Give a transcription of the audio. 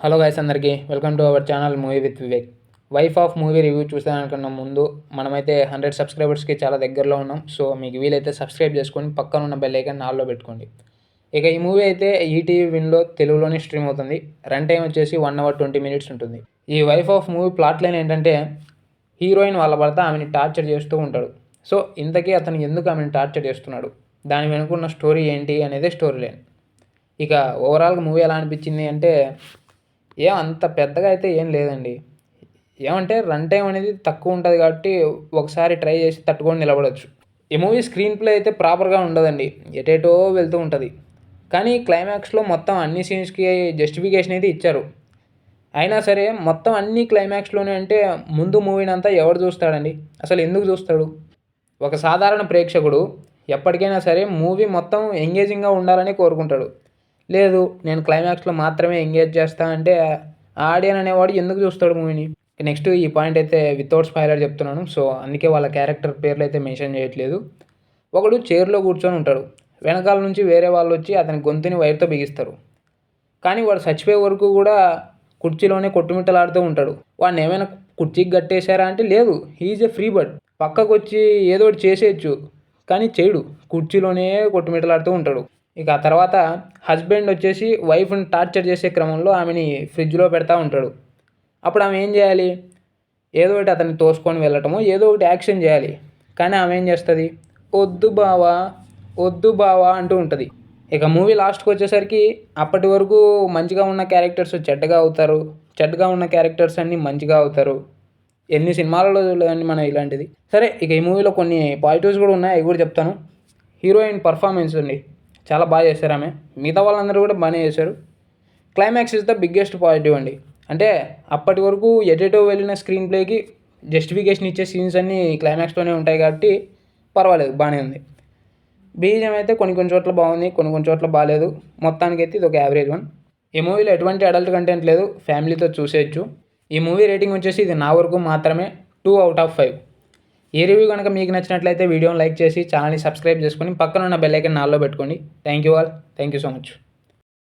Hello guys అందరికీ welcome to our channel movie with Vivek. Wife of movie review చూసానుకున్న ముందు మనమైతే 100 సబ్స్క్రైబర్స్కి చాలా దగ్గరలో ఉన్నాం. సో మీకు వీలైతే సబ్స్క్రైబ్ చేసుకొని పక్కన ఉన్న బెల్ ఐకాన్ ఆల్లో పెట్టుకోండి. ఇక ఈ మూవీ అయితే ఈటీవీ విన్లో తెలుగులోనే స్ట్రీమ్ అవుతుంది. రన్ టైం వచ్చేసి 1 hour 20 minutes ఉంటుంది. ఈ wife of movie plot line ఏంటంటే హీరోయిన్ వాళ్ళ భర్త ఆమెని టార్చర్ చేస్తూ ఉంటాడు. సో ఇంతకీ అతను ఎందుకు ఆమెను టార్చర్ చేస్తున్నాడు, దాని వెనుకున్న స్టోరీ ఏంటి అనేదే స్టోరీ లైన్. ఇక ఓవరాల్గా మూవీ ఎలా అనిపించింది అంటే అంత పెద్దగా అయితే ఏం లేదండి. ఏమంటే రన్ టైం అనేది తక్కువ ఉంటుంది కాబట్టి ఒకసారి ట్రై చేసి తట్టుకొని నిలబడొచ్చు. ఈ మూవీ స్క్రీన్ ప్లే అయితే ప్రాపర్గా ఉండదండి, ఎటేటో వెళ్తూ ఉంటుంది. కానీ క్లైమాక్స్లో మొత్తం అన్ని సీన్స్కి జస్టిఫికేషన్ అయితే ఇచ్చారు. అయినా సరే మొత్తం అన్ని క్లైమాక్స్లోనే అంటే ముందు మూవీని అంతా ఎవరు చూస్తాడండి, అసలు ఎందుకు చూస్తాడు? ఒక సాధారణ ప్రేక్షకుడు ఎప్పటికైనా సరే మూవీ మొత్తం ఎంగేజింగ్గా ఉండాలని కోరుకుంటాడు. లేదు నేను క్లైమాక్స్లో మాత్రమే ఎంగేజ్ చేస్తా అంటే ఆడియన్ అనేవాడు ఎందుకు చూస్తాడు మూవీని? నెక్స్ట్ ఈ పాయింట్ అయితే వితౌట్ స్పాయిలర్ చెప్తున్నాను. సో అందుకే వాళ్ళ క్యారెక్టర్ పేర్లు అయితే మెన్షన్ చేయట్లేదు. ఒకడు చైర్లో కూర్చొని ఉంటాడు, వెనకాల నుంచి వేరే వాళ్ళు వచ్చి అతని గొంతుని వైర్తో బిగిస్తారు. కానీ వాడు చచ్చిపోయే వరకు కూడా కుర్చీలోనే కొట్టుమిట్టలాడుతూ ఉంటాడు. వాడిని ఏమైనా కుర్చీకి కట్టేశారా అంటే లేదు, హీఈజ్ ఎ ఫ్రీ బర్డ్. పక్కకు వచ్చి ఏదో ఒకటి చేసేయచ్చు కానీ చేయడు, కుర్చీలోనే కొట్టుమిట్టలాడుతూ ఉంటాడు. ఇక ఆ తర్వాత హస్బెండ్ వచ్చేసి వైఫ్ని టార్చర్ చేసే క్రమంలో ఆమెని ఫ్రిడ్జ్లో పెడతా ఉంటాడు. అప్పుడు ఆమె ఏం చేయాలి? ఏదో ఒకటి అతన్ని తోసుకొని వెళ్ళటమో ఏదో ఒకటి యాక్షన్ చేయాలి. కానీ ఆమె ఏం చేస్తుంది? వద్దు బావా వద్దు బావా అంటూ ఉంటుంది. ఇక మూవీ లాస్ట్కి వచ్చేసరికి అప్పటి వరకు మంచిగా ఉన్న క్యారెక్టర్స్ చెడ్డగా అవుతారు, చెడ్డగా ఉన్న క్యారెక్టర్స్ అన్నీ మంచిగా అవుతారు. ఎన్ని సినిమాలలో చూడలేదండి మనం ఇలాంటిది. సరే ఇక ఈ మూవీలో కొన్ని పాజిటివ్స్ కూడా ఉన్నాయి, అవి కూడా చెప్తాను. హీరోయిన్ పర్ఫార్మెన్స్ అండి, చాలా బాగా చేశారు ఆమె. మిగతా వాళ్ళందరూ కూడా బాగానే చేశారు. Climax is the biggest positive అండి. అంటే అప్పటి వరకు ఎటేటో వెళ్ళిన స్క్రీన్ ప్లేకి జస్టిఫికేషన్ ఇచ్చే సీన్స్ అన్నీ క్లైమాక్స్లోనే ఉంటాయి కాబట్టి పర్వాలేదు, బాగానే ఉంది. బీజిఎం అయితే కొన్ని చోట్ల బాగుంది, కొన్ని చోట్ల బాగాలేదు. మొత్తానికైతే ఇది ఒక యావరేజ్ వన్. ఈ మూవీలో ఎటువంటి అడల్ట్ కంటెంట్ లేదు, ఫ్యామిలీతో చూసేయచ్చు. ఈ మూవీ రేటింగ్ వచ్చేసి ఇది నా వరకు మాత్రమే 2 out of 5. ఈ రివ్యూ కనుక మీకు నచ్చినట్లయితే వీడియోని లైక్ చేసి ఛానల్ని సబ్స్క్రైబ్ చేసుకొని పక్కన ఉన్న బెల్ ఐకాన్ ఆల్లో పెట్టుకోండి. Thank you all, thank you so much.